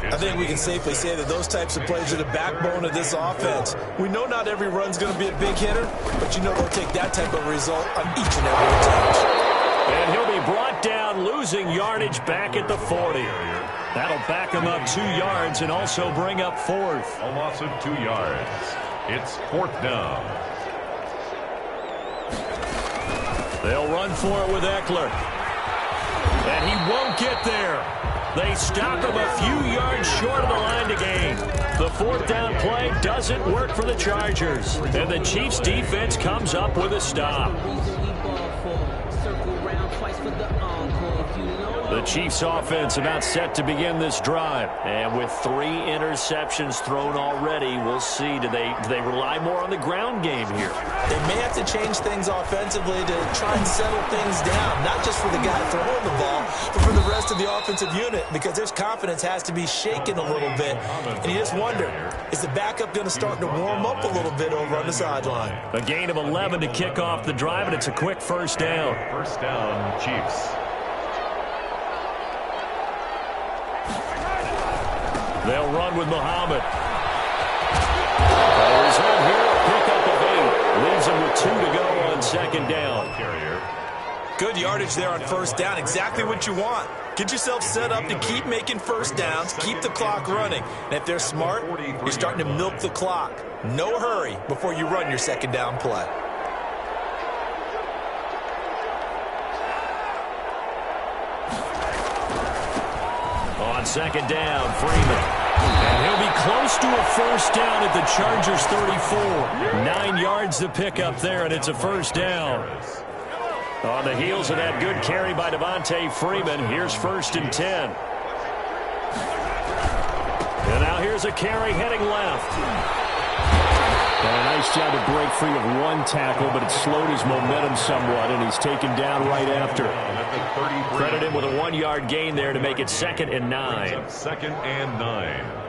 I think we can safely say that those types of plays are the backbone of this offense. We know not every run's going to be a big hitter, but you know they'll take that type of result on each and every attempt. And he'll be brought down, losing yardage back at the 40. That'll back him up 2 yards and also bring up 4th. A loss of 2 yards. It's 4th down. They'll run for it with Eckler. And he won't get there. They stop him a few yards short of the line to gain. The 4th down play doesn't work for the Chargers. And the Chiefs' defense comes up with a stop. The Chiefs' offense about set to begin this drive. And with 3 interceptions thrown already, we'll see. Do they rely more on the ground game here? They may have to change things offensively to try and settle things down. Not just for the guy throwing the ball, but for the rest of the offensive unit. Because their confidence has to be shaken a little bit. And you just wonder, is the backup going to start to warm up a little bit over on the sideline? A gain of 11 to kick off the drive, and it's a quick first down. First down, Chiefs. They'll run with Muhammad. The result here, a pickup of 8. Leaves him with 2 to go on 2nd down. Good yardage there on first down. Exactly what you want. Get yourself set up to keep making first downs, keep the clock running. And if they're smart, you're starting to milk the clock. No hurry before you run your 2nd down play. On 2nd down, Freeman. And he'll be close to a first down at the Chargers' 34. 9 yards to pick up there, and it's a first down. On the heels of that good carry by Devontae Freeman, here's 1st and 10. And now here's a carry heading left. And a nice job to break free of 1 tackle, but it slowed his momentum somewhat, and he's taken down right after. Credit him with a 1-yard gain there to make it 2nd and 9. 2nd and 9.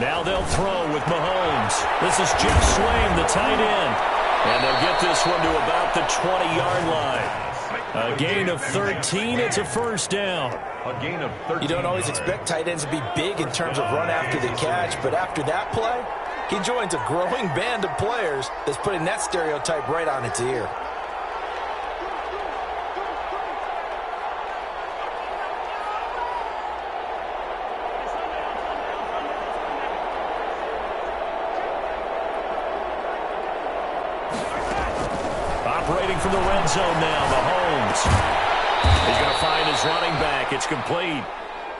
Now they'll throw with Mahomes. This is Jeff Swain, the tight end. And they'll get this one to about the 20-yard line. A gain of 13. It's a first down. A gain of 13. You don't always expect tight ends to be big in terms of run after the catch, but after that play, he joins a growing band of players that's putting that stereotype right on its ear. Operating from the red zone now, Mahomes. He's going to find his running back. It's complete.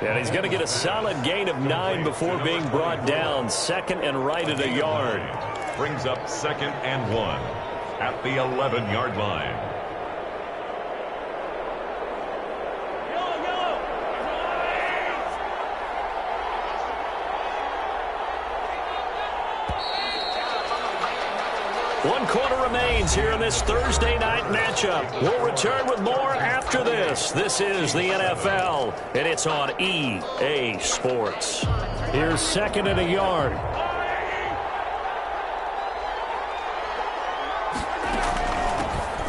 And he's going to get a solid gain of 9 before being brought down. Second and right at a yard. Brings up 2nd and 1 at the 11-yard line. One quarter remains here in this Thursday night matchup. We'll return with more after this. This is the NFL, and it's on EA Sports. Here's 2nd and a yard.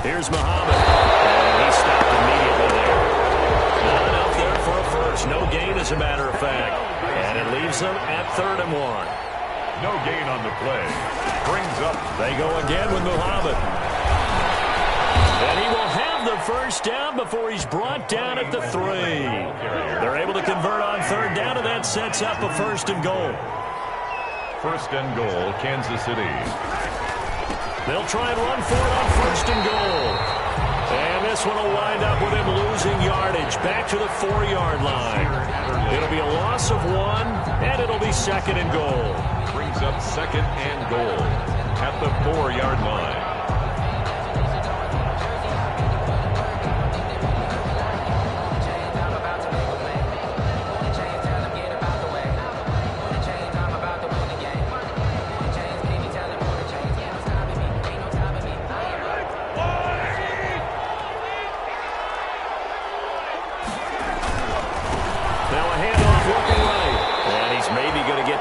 Here's Muhammad. And he stopped immediately there. Not enough there for a first. No gain, as a matter of fact. And it leaves them at 3rd and 1. No gain on the play. Brings up. They go again with Muhammad. And he will have the first down before he's brought down at the 3. They're able to convert on 3rd down, and that sets up a 1st and goal. 1st and goal, Kansas City. They'll try and run for it on 1st and goal. And this one will wind up with him losing yardage back to the 4-yard line. It'll be a loss of 1, and it'll be 2nd and goal. Brings up 2nd and goal at the 4-yard line.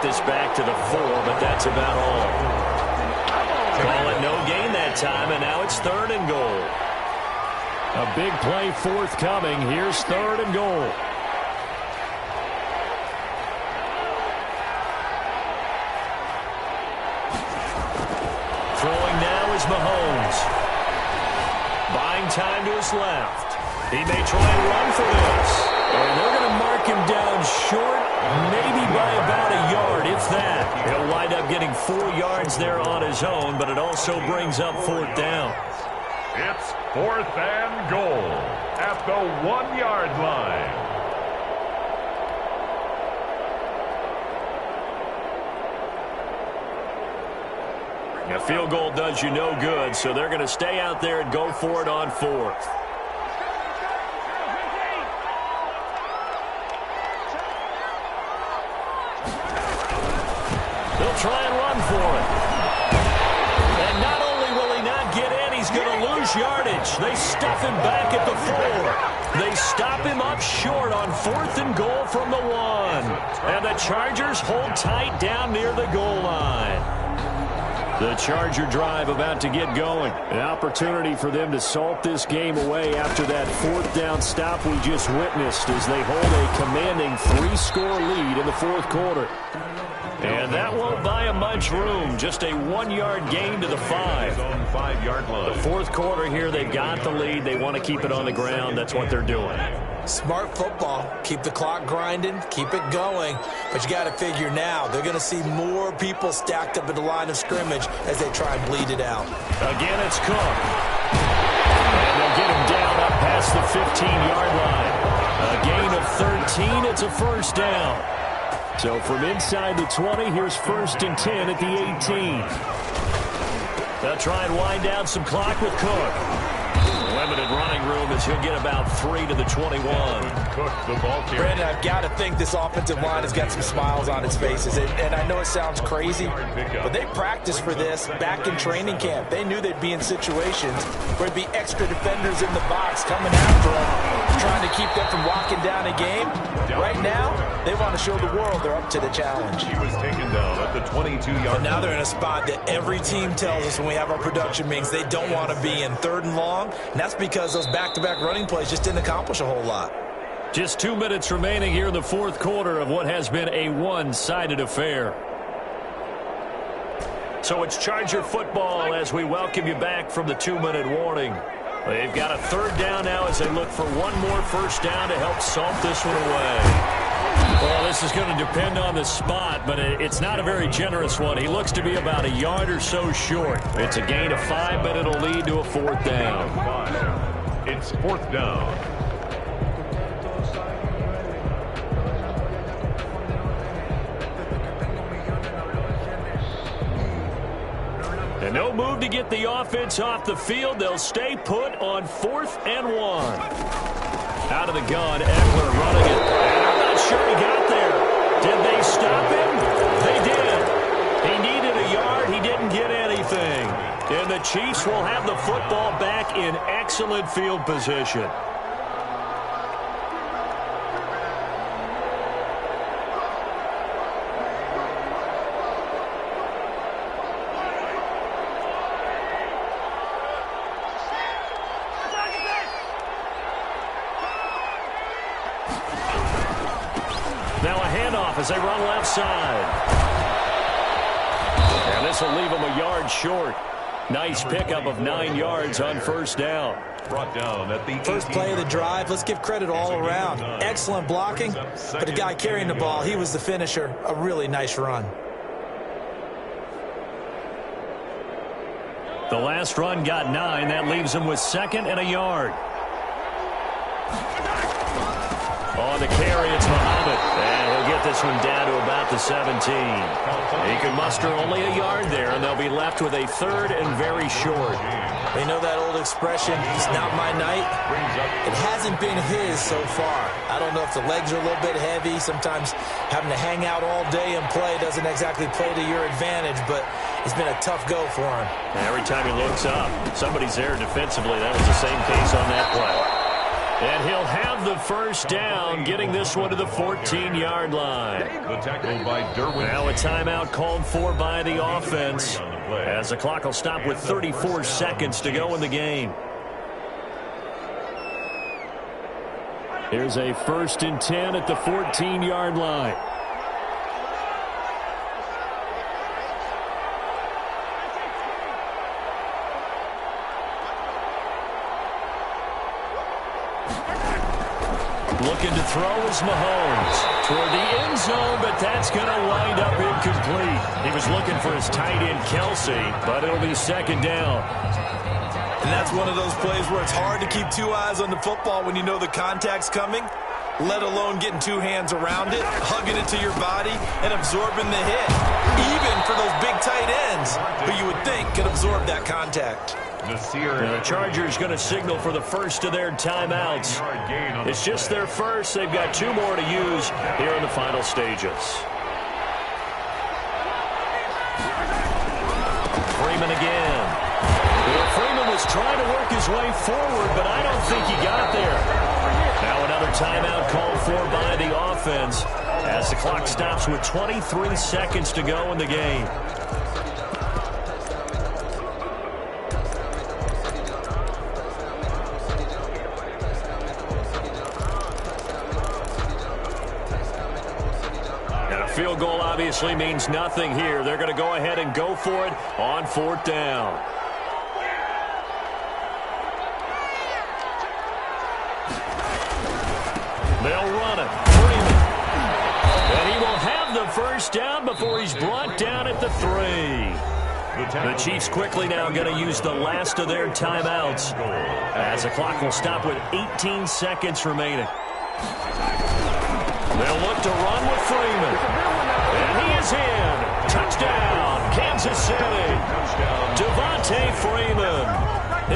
This back to the 4, but that's about all. Call it no gain that time, and now it's 3rd and goal. A big play forthcoming. Here's 3rd and goal. Throwing now is Mahomes. Buying time to his left. He may try and run for this. And they're going to mark him down short, maybe by about a yard, if that. He'll wind up getting 4 yards there on his own, but it also brings up 4th down. It's 4th and goal at the 1-yard line. A field goal does you no good, so they're going to stay out there and go for it on 4th. Try and run for it. And not only will he not get in, he's going to lose yardage. They stuff him back at the 4. They stop him up short on 4th and goal from the 1. And the Chargers hold tight down near the goal line. The Charger drive about to get going. An opportunity for them to salt this game away after that 4th down stop we just witnessed as they hold a commanding 3-score lead in the 4th quarter. And that won't buy him much room. Just a 1-yard gain to the 5. 5-yard line. The 4th quarter here, they've got the lead. They want to keep it on the ground. That's what they're doing. Smart football. Keep the clock grinding. Keep it going. But you got to figure now, they're going to see more people stacked up at the line of scrimmage as they try and bleed it out. Again, it's Cook. And they'll get him down up past the 15-yard line. A gain of 13. It's a first down. So from inside the 20, here's 1st and 10 at the 18. They'll try and wind down some clock with Cook. Limited running room as he'll get about 3 to the 21. Cook, the ball carrier. Brandon, I've got to think this offensive line has got some smiles on its faces. And I know it sounds crazy, but they practiced for this back in training camp. They knew they'd be in situations where there'd be extra defenders in the box coming after them. trying to keep them from walking down a game. Right now, they want to show the world they're up to the challenge. He was taken down at the 22-yard line. Now they're in a spot that every team tells us when we have our production meetings they don't want to be in, 3rd and long. And that's because those back-to-back running plays just didn't accomplish a whole lot. Just 2 minutes remaining here in the 4th quarter of what has been a one-sided affair. So it's Charger football as we welcome you back from the 2-minute warning. They've got a 3rd down now as they look for one more first down to help salt this one away. Well, this is going to depend on the spot, but it's not a very generous one. He looks to be about a yard or so short. It's a gain of 5, but it'll lead to a 4th down. It's 4th down. And no move to get the offense off the field. They'll stay put on 4th and 1. Out of the gun, Eckler running it. And I'm not sure he got there. Did they stop him? They did. He needed a yard. He didn't get anything. And the Chiefs will have the football back in excellent field position. Now a handoff as they run left side. And this will leave them a yard short. Nice pickup of 9 yards on first down. Brought down at the first play of the drive. Let's give credit all around. Excellent blocking, but the guy carrying the ball, he was the finisher. A really nice run. The last run got 9. That leaves them with 2nd and a yard. On the carry, it's Muhammad. And he'll get this one down to about the 17. He can muster only a yard there, and they'll be left with a 3rd and very short. They know that old expression, it's not my night. It hasn't been his so far. I don't know if the legs are a little bit heavy. Sometimes having to hang out all day and play doesn't exactly play to your advantage, but it's been a tough go for him. Every time he looks up, somebody's there defensively. That was the same case on that play. And he'll have the first down, getting this one to the 14-yard line. The tackle by Derwin. Now a timeout called for by the offense, as the clock will stop with 34 seconds to go in the game. Here's a 1st and 10 at the 14-yard line. Looking to throw is Mahomes toward the end zone, but that's going to wind up incomplete. He was looking for his tight end, Kelsey, but it'll be 2nd down. And that's one of those plays where it's hard to keep 2 eyes on the football when you know the contact's coming, let alone getting 2 hands around it, hugging it to your body, and absorbing the hit. Even for those big tight ends who you would think could absorb that contact. The Chargers going to signal for the first of their timeouts. It's just their first. They've got 2 more to use here in the final stages. Freeman again. Well, Freeman was trying to work his way forward, but I don't think he got there. Now another timeout called for by the offense as the clock stops with 23 seconds to go in the game. Field goal obviously means nothing here. They're going to go ahead and go for it on 4th down. They'll run it. Freeman. And he will have the first down before he's brought down at the 3. The Chiefs quickly now going to use the last of their timeouts as the clock will stop with 18 seconds remaining. They'll look to run with Freeman. And he is in. Touchdown, Kansas City. Devontae Freeman.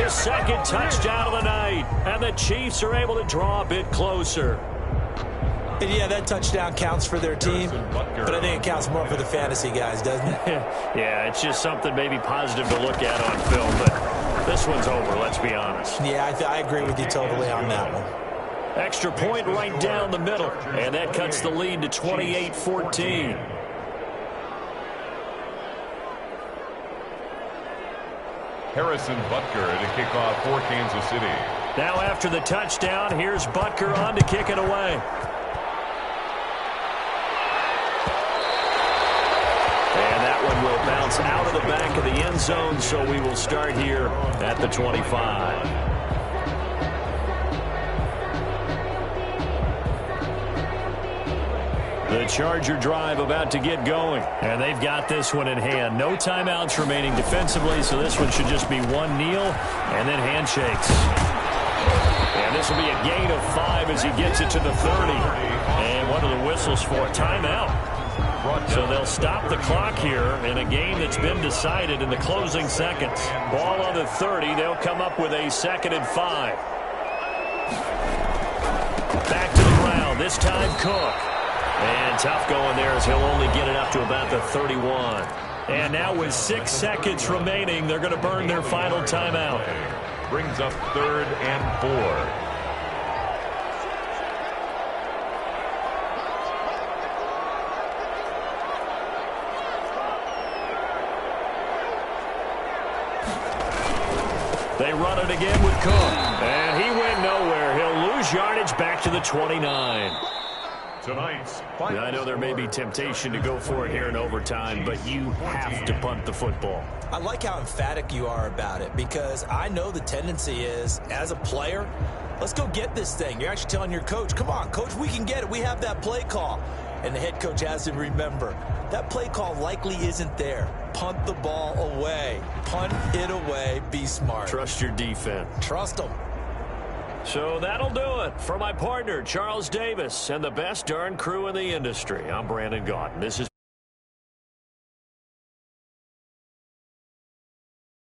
His 2nd touchdown of the night. And the Chiefs are able to draw a bit closer. And yeah, that touchdown counts for their team, but I think it counts more for the fantasy guys, doesn't it? Yeah, it's just something maybe positive to look at on film, but this one's over, let's be honest. Yeah, I agree with you totally on that one. Extra point right down the middle, and that cuts the lead to 28-14. Harrison Butker to kick off for Kansas City. Now after the touchdown, here's Butker on to kick it away. And that one will bounce out of the back of the end zone, so we will start here at the 25. The Charger drive about to get going. And they've got this one in hand. No timeouts remaining defensively, so this one should just be one kneel and then handshakes. And this will be a gain of 5 as he gets it to the 30. And what are the whistles for? Timeout. So they'll stop the clock here in a game that's been decided in the closing seconds. Ball on the 30. They'll come up with a 2nd and 5. Back to the ground. This time Cook. And tough going there as he'll only get it up to about the 31. And now with 6 seconds remaining, they're going to burn their final timeout. Brings up 3rd and 4. They run it again with Cook. And he went nowhere. He'll lose yardage back to the 29. I know there may be temptation to go for it here in overtime, but you have to punt the football. I like how emphatic you are about it, because I know the tendency is, as a player, let's go get this thing. You're actually telling your coach, come on, coach, we can get it. We have that play call. And the head coach has to remember, that play call likely isn't there. Punt the ball away. Punt it away. Be smart. Trust your defense. Trust them. So that'll do it for my partner, Charles Davis, and the best darn crew in the industry. I'm Brandon Gaudin. This is